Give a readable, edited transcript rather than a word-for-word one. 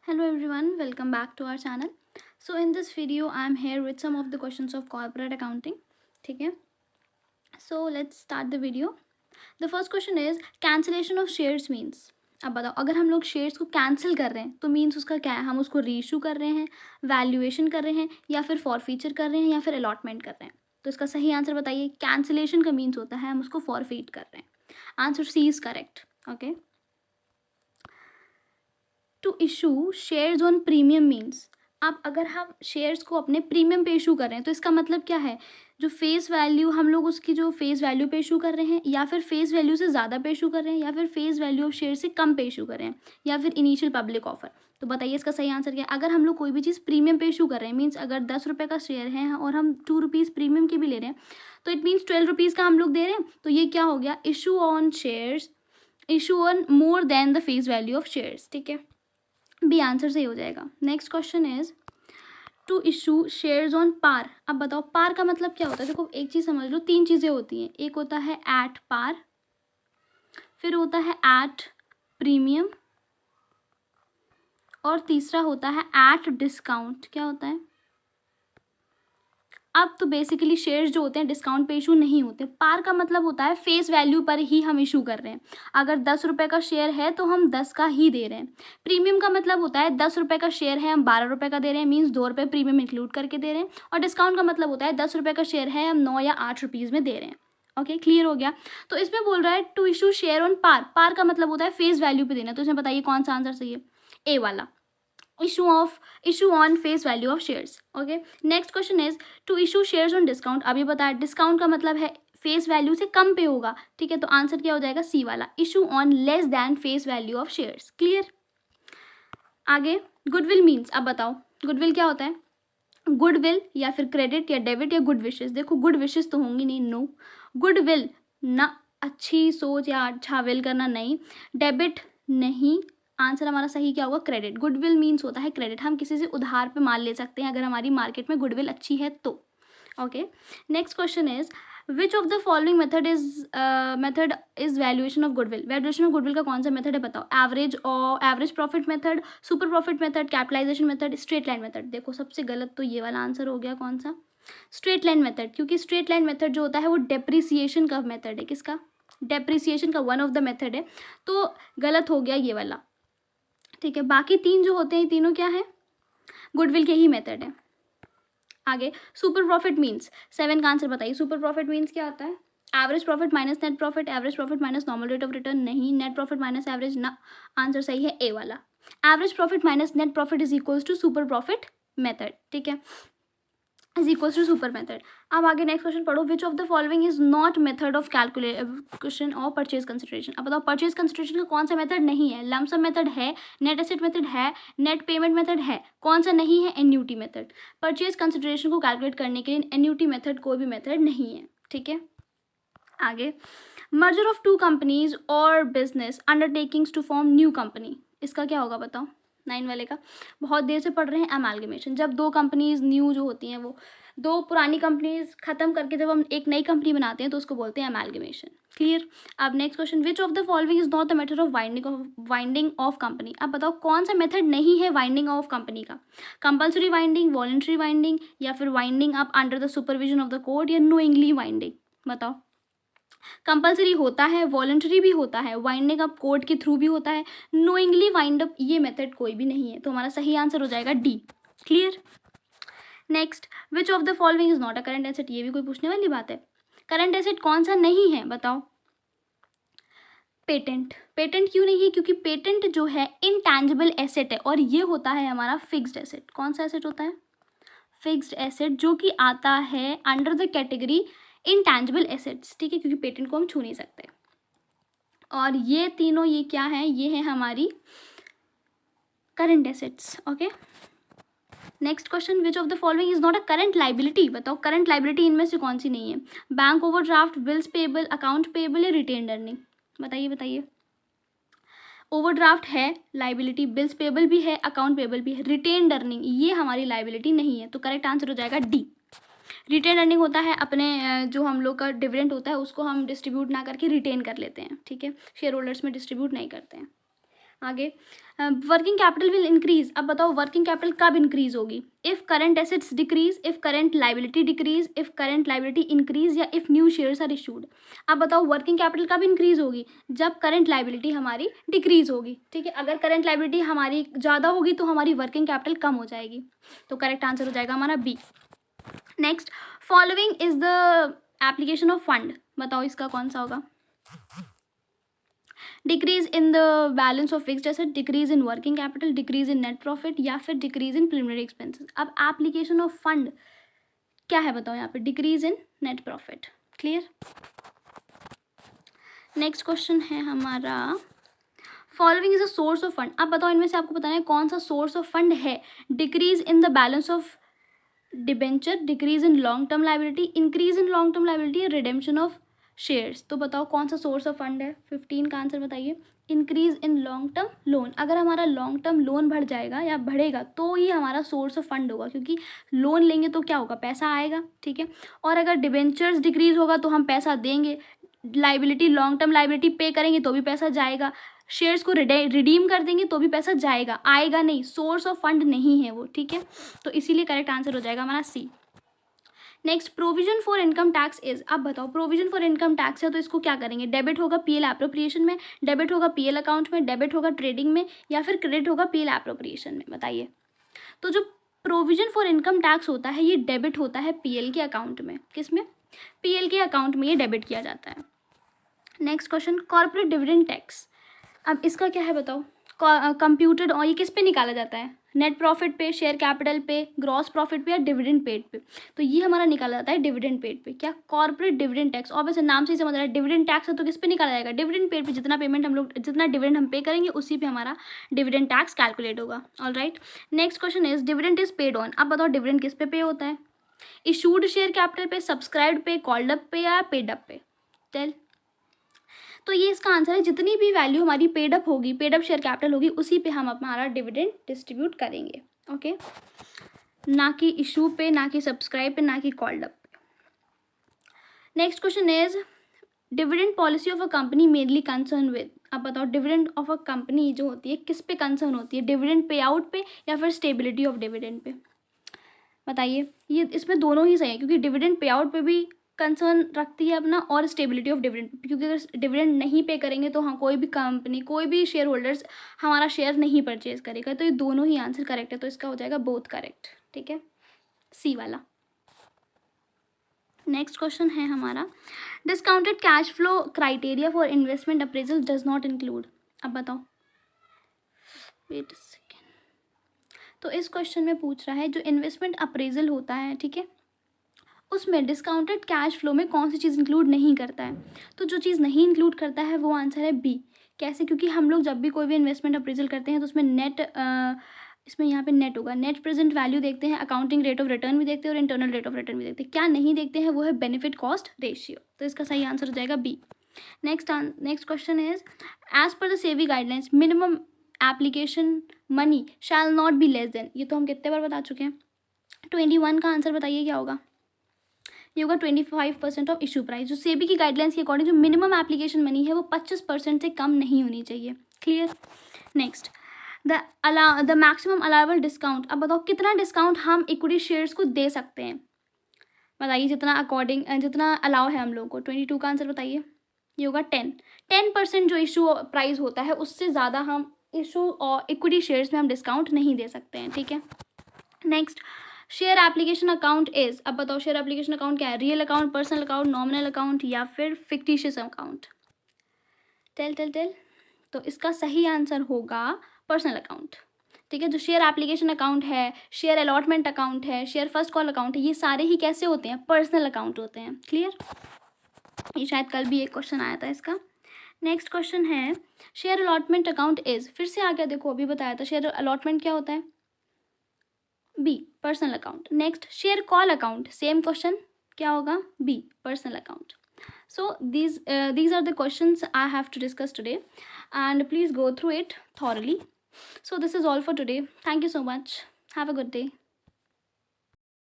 Hello everyone, welcome back to our channel. So in this video I am here with some of the questions of corporate accounting. ठीक है, so let's start the video. The first question is cancellation of shares means. अब बताओ, अगर हम लोग shares को cancel कर रहे हैं तो मीन्स उसका क्या है? हम उसको रीइशू कर रहे हैं, वैल्यूएशन कर रहे हैं, या फिर फॉरफीचर कर रहे हैं, या फिर अलॉटमेंट कर रहे हैं. तो इसका सही आंसर बताइए. कैंसिलेशन का मीन्स होता है हम उसको फॉरफीट कर रहे हैं. Answer C is correct. Okay. To issue shares on premium means. अब अगर हम शेयर्स को अपने प्रीमियम पे इशू कर रहे हैं तो इसका मतलब क्या है? जो फेस वैल्यू हम लोग उसकी जो फेस वैल्यू पे इशू कर रहे हैं, या फिर फेस वैल्यू से ज़्यादा पे इशू कर रहे हैं, या फिर फेस वैल्यू ऑफ शेयर से कम पे इशू कर रहे हैं, या फिर इनिशियल पब्लिक ऑफर. तो बताइए इसका सही आंसर क्या है? अगर हम लोग कोई भी चीज़ प्रीमियम पे इशू कर रहे हैं, मीन्स अगर 10 रुपये का शेयर है और हम 2 रुपीज़ प्रीमियम के भी ले रहे हैं, तो इट मीन्स 12 रुपीज़ का हम लोग दे रहे हैं. तो ये क्या हो गया? Issue on shares, issue on more than the face value of shares. ठीक है, बी आंसर सही हो जाएगा. Next question is to issue shares on par. अब बताओ पार का मतलब क्या होता है? देखो एक चीज़ समझ लो, तीन चीज़ें होती हैं. एक होता है एट पार, फिर होता है एट प्रीमियम, और तीसरा होता है एट डिस्काउंट. क्या होता है? अब तो बेसिकली शेयर्स जो होते हैं डिस्काउंट पे इशू नहीं होते. पार का मतलब होता है फेस वैल्यू पर ही हम इशू कर रहे हैं. अगर 10 रुपये का शेयर है तो हम 10 का ही दे रहे हैं. प्रीमियम का मतलब होता है 10 रुपये का शेयर है हम 12 रुपये का दे रहे हैं, मीन्स 2 रुपये प्रीमियम इंक्लूड करके दे रहे हैं. और डिस्काउंट का मतलब होता है 10 रुपये का शेयर है हम 9 या 8 रुपीज़ में दे रहे हैं. ओके, क्लियर हो गया. तो इसमें बोल रहा है to issue share on par. Par का मतलब होता है फेस वैल्यू पे देना. तो इसमें बताइए कौन सा आंसर सही है? ए वाला, issue on face value of shares. Okay, next question is to issue shares on discount. अभी बताया डिस्काउंट का मतलब है फेस वैल्यू से कम पे होगा. ठीक है, तो आंसर क्या हो जाएगा? सी वाला, issue on less than face value of shares. Clear. आगे गुडविल मीन्स. अब बताओ गुडविल क्या होता है? गुडविल या फिर क्रेडिट या डेबिट या गुड विशेस. देखो गुड विशेस तो होंगी नहीं, नो. गुडविल ना, अच्छी सोच या अच्छा विल करना, नहीं. डेबिट नहीं. आंसर हमारा सही क्या होगा? क्रेडिट. गुडविल मीन्स होता है क्रेडिट. हम किसी से उधार पे माल ले सकते हैं अगर हमारी मार्केट में गुडविल अच्छी है तो. Okay, next question is which of the following method is valuation of goodwill. Valuation of goodwill का कौन सा मेथड है बताओ? एवरेज और average profit method, super profit method, capitalisation method, straight line method. देखो सबसे गलत तो ये वाला आंसर हो गया. कौन सा? Straight line method. क्योंकि स्ट्रेट लाइन मेथड जो होता है वो डेप्रिसिएशन का मेथड है. किसका? डेप्रिसिएशन का वन ऑफ द मेथड है. तो गलत हो गया ये वाला. ठीक है, बाकी तीन जो होते हैं तीनों क्या है? गुडविल के ही मेथड है. आगे सुपर प्रॉफिट मीन्स. 7 का आंसर बताइए. सुपर प्रॉफिट मीन्स क्या होता है? Average profit minus net profit, average profit minus normal rate of return, नहीं. नेट प्रॉफिट माइनस एवरेज, ना. आंसर सही है ए वाला. Average profit minus net profit is equals to super profit method. ठीक है, is equals to super method. अब आगे next question पढ़ो. Which of the following is not method of calculation और परचेज कंसिडरेशन. अब बताओ परचेज कंसिडरेशन का कौन सा मेथड नहीं है? लमसम मेथड है, नेट एसेट मेथड है, नेट पेमेंट मेथड है. कौन सा नहीं है? Annuity method. परचेज कंसिडरेशन को कैलकुलेट करने के लिए एन्यूटी मेथड कोई भी मेथड नहीं है. ठीक है, आगे मर्जर ऑफ टू कंपनीज और business undertakings to form new company. इसका क्या होगा बताओ? 9 वाले का बहुत देर से पढ़ रहे हैं. अमालगमेशन. जब दो कंपनीज न्यू जो होती हैं वो दो पुरानी कंपनीज खत्म करके जब हम एक नई कंपनी बनाते हैं तो उसको बोलते हैं अमालगमेशन. क्लियर. अब next question. Which of the following is not the method of winding of company. अब बताओ कौन सा मेथड नहीं है वाइंडिंग ऑफ कंपनी का? कंपल्सरी वाइंडिंग, वॉलंटरी वाइंडिंग, या फिर winding up under the supervision of the court, या नोइंगली वाइंडिंग. बताओ. कंपल्सरी होता है, वॉलंटरी भी होता है, वाइंडिंग अप कोर्ट के थ्रू भी होता है, नोइंगली वाइंड अप ये मेथड कोई भी नहीं है. तो हमारा सही आंसर हो जाएगा D. Clear. Next, which of the following is not a current asset. ये भी कोई पूछने वाली बात है? करंट एसेट कौन सा नहीं है बताओ? पेटेंट. पेटेंट क्यों नहीं है? क्योंकि पेटेंट जो है इनटैंजिबल एसेट है और ये होता है हमारा फिक्स्ड एसेट. कौन सा एसेट होता है? फिक्स्ड एसेट, जो कि आता है under the category intangible assets. ठीक है, क्योंकि पेटेंट को हम छू नहीं सकते. और ये तीनों ये क्या है? ये है हमारी current assets. Okay, next question. Which of the following is not a current liability. बताओ करंट लाइबिलिटी इनमें से कौन सी नहीं है? Bank overdraft, bills payable, account payable, या रिटेन अर्निंग. बताइए बताइए. ओवरड्राफ्ट है लाइबिलिटी, बिल्स पेबल भी है, अकाउंट पेबल भी है, रिटेन अर्निंग ये हमारी लाइबिलिटी नहीं है. तो करेक्ट आंसर हो जाएगा डी. रिटेन अर्निंग होता है अपने जो हम लोग का डिविडेंड होता है उसको हम डिस्ट्रीब्यूट ना करके रिटेन कर लेते हैं. ठीक है, शेयर होल्डर्स में डिस्ट्रीब्यूट नहीं करते हैं. आगे वर्किंग कैपिटल विल इंक्रीज। अब बताओ वर्किंग कैपिटल कब इंक्रीज होगी? If current assets decrease, if current liability decrease, if current liability increase, या if new shares are issued. अब बताओ वर्किंग कैपिटल कब इंक्रीज होगी? जब करंट लाइबिलिटी हमारी डिक्रीज होगी। ठीक है, अगर करंट लाइबिलिटी हमारी ज़्यादा होगी तो हमारी वर्किंग कैपिटल कम हो जाएगी। तो करेक्ट आंसर हो जाएगा हमारा B. Next, following is the application of fund. बताओ इसका कौन सा होगा? Decrease in the balance of fixed asset, decrease in working capital, decrease in net profit, या फिर डिक्रीज इन प्रिलिमिनरी एक्सपेंसेस। अब एप्लीकेशन ऑफ फंड क्या है बताओ यहाँ पे? Decrease in net profit. Clear? Next question है हमारा, following is a source of fund. अब बताओ इनमें से आपको बताना है कौन सा सोर्स ऑफ फंड है। Decrease in the balance of debenture, decrease in long term liability, increase in long term liability, redemption of shares. तो बताओ कौन सा सोर्स ऑफ फंड है? 15 का आंसर बताइए। Increase in long term loan. अगर हमारा लॉन्ग टर्म लोन बढ़ जाएगा या बढ़ेगा तो ही हमारा सोर्स ऑफ फंड होगा, क्योंकि लोन लेंगे तो क्या होगा? पैसा आएगा। ठीक है, और अगर डिबेंचर्स डिक्रीज होगा तो हम पैसा देंगे, लाइबिलिटी लॉन्ग टर्म लाइबिलिटी पे करेंगे तो भी पैसा जाएगा, शेयर्स को रिडीम कर देंगे तो भी पैसा जाएगा, आएगा नहीं। सोर्स ऑफ फंड नहीं है वो। ठीक है, तो इसीलिए करेक्ट आंसर हो जाएगा हमारा C. Next, provision for income tax is. अब बताओ प्रोविजन फॉर इनकम टैक्स है तो इसको क्या करेंगे? डेबिट होगा पीएल एप्रोप्रिएशन में, डेबिट होगा पीएल अकाउंट में, डेबिट होगा ट्रेडिंग में, या फिर क्रेडिट होगा पीएल एप्रोप्रिएशन में? बताइए। तो जो प्रोविजन फॉर इनकम टैक्स होता है ये डेबिट होता है पीएल के अकाउंट में। किस में? पीएल के अकाउंट में ये डेबिट किया जाता है। Next question, corporate dividend tax. अब इसका क्या है बताओ? कंप्यूटेड, और ये किस पे निकाला जाता है? नेट प्रॉफिट पे, शेयर कैपिटल पे, ग्रॉस प्रॉफिट पे, या डिविडेंड पेड पे? तो ये हमारा निकाला जाता है डिविडेंड पेड पे। क्या? Corporate dividend tax. ऑब्वियसली नाम से ही समझ रहा है डिविडेंड टैक्स है तो किस पे निकाला जाएगा? डिविडेंड पेड पे। जितना पेमेंट हम लोग, जितना डिविडेंड हम पे करेंगे उसी पे हमारा डिविडेंड टैक्स कैलकुलेट होगा। Alright, next question is dividend is paid on. अब बताओ डिविडेंड किस पे होता है? इशूड शेयर कैपिटल पे, सब्सक्राइब्ड पे, कॉल्ड अप पे, या पेड अप पे? टेल। तो ये इसका आंसर है, जितनी भी वैल्यू हमारी पेड अप होगी, पेड अप शेयर कैपिटल होगी, उसी पे हम हमारा डिविडेंड डिस्ट्रीब्यूट करेंगे। ओके, ना कि इशू पे, ना कि सब्सक्राइब पे, ना कि कॉल्ड अप पे। Next question is dividend policy of a company mainly concern with. अब बताओ डिविडेंड ऑफ अ कंपनी जो होती है किस पे कंसर्न होती है? डिविडेंड पे आउट पे या फिर स्टेबिलिटी ऑफ डिविडेंड पे? बताइए। ये इसमें दोनों ही सही है, क्योंकि डिविडेंड पे आउट पे भी कंसर्न रखती है अपना, और स्टेबिलिटी ऑफ डिविडेंड, क्योंकि अगर डिविडेंड नहीं पे करेंगे तो हाँ कोई भी कंपनी, कोई भी शेयर होल्डर्स हमारा शेयर नहीं परचेज करेगा। तो ये दोनों ही आंसर करेक्ट है, तो इसका हो जाएगा बोथ करेक्ट। ठीक है, सी वाला। नेक्स्ट क्वेश्चन है हमारा, discounted cash flow criteria for investment appraisal does not include. अब बताओ, वेट अ सेकेंड। तो इस क्वेश्चन में पूछ रहा है जो इन्वेस्टमेंट अप्रेजल होता है, ठीक है, उसमें डिस्काउंटेड कैश फ्लो में कौन सी चीज़ इंक्लूड नहीं करता है? तो जो चीज़ नहीं इंक्लूड करता है वो आंसर है बी। कैसे? क्योंकि हम लोग जब भी कोई भी इन्वेस्टमेंट अप्रेजल करते हैं तो उसमें नेट, इसमें यहाँ पे नेट होगा, नेट प्रेजेंट वैल्यू देखते हैं, अकाउंटिंग रेट ऑफ रिटर्न भी देखते हैं, और इंटरनल रेट ऑफ रिटर्न भी देखते हैं। क्या नहीं देखते हैं? वो है बेनिफिट कॉस्ट रेशियो। तो इसका सही आंसर हो जाएगा B. Next question is, as per the SEBI guidelines minimum application money shall not be less than. ये तो हम कितने बार बता चुके हैं? 21 का आंसर बताइए क्या होगा? ये होगा 25% ऑफ इशू प्राइस। जो सेबी की गाइडलाइंस के अकॉर्डिंग जो मिनिमम एप्लीकेशन मनी है वो 25% से कम नहीं होनी चाहिए। Clear? Next, the maximum allowable discount. अब बताओ कितना डिस्काउंट हम इक्विटी शेयर्स को दे सकते हैं? बताइए, जितना अलाउ है हम लोगों को। 22 का आंसर बताइए। ये होगा 10% जो इशू प्राइस होता है उससे ज़्यादा हम इशू और इक्विटी शेयर्स में हम डिस्काउंट नहीं दे सकते हैं। ठीक है, next, share application account is. अब बताओ शेयर एप्लीकेशन अकाउंट क्या है? Real account, personal account, nominal account, या फिर फिक्टिशियस अकाउंट? टेल। तो इसका सही आंसर होगा पर्सनल अकाउंट। ठीक है, जो शेयर एप्लीकेशन अकाउंट है, शेयर अलॉटमेंट अकाउंट है, शेयर फर्स्ट कॉल अकाउंट है, ये सारे ही कैसे होते हैं? पर्सनल अकाउंट होते हैं। क्लियर? ये शायद कल भी एक क्वेश्चन आया था इसका। नेक्स्ट क्वेश्चन है, शेयर अलॉटमेंट अकाउंट इज। फिर से आ गया, देखो अभी बताया था। शेयर अलॉटमेंट क्या होता है? B, personal account. Next, share call account, same question, क्या होगा? B, personal account. So these are the questions I have to discuss today, and please go through it thoroughly. So this is all for today. Thank you so much. Have a good day.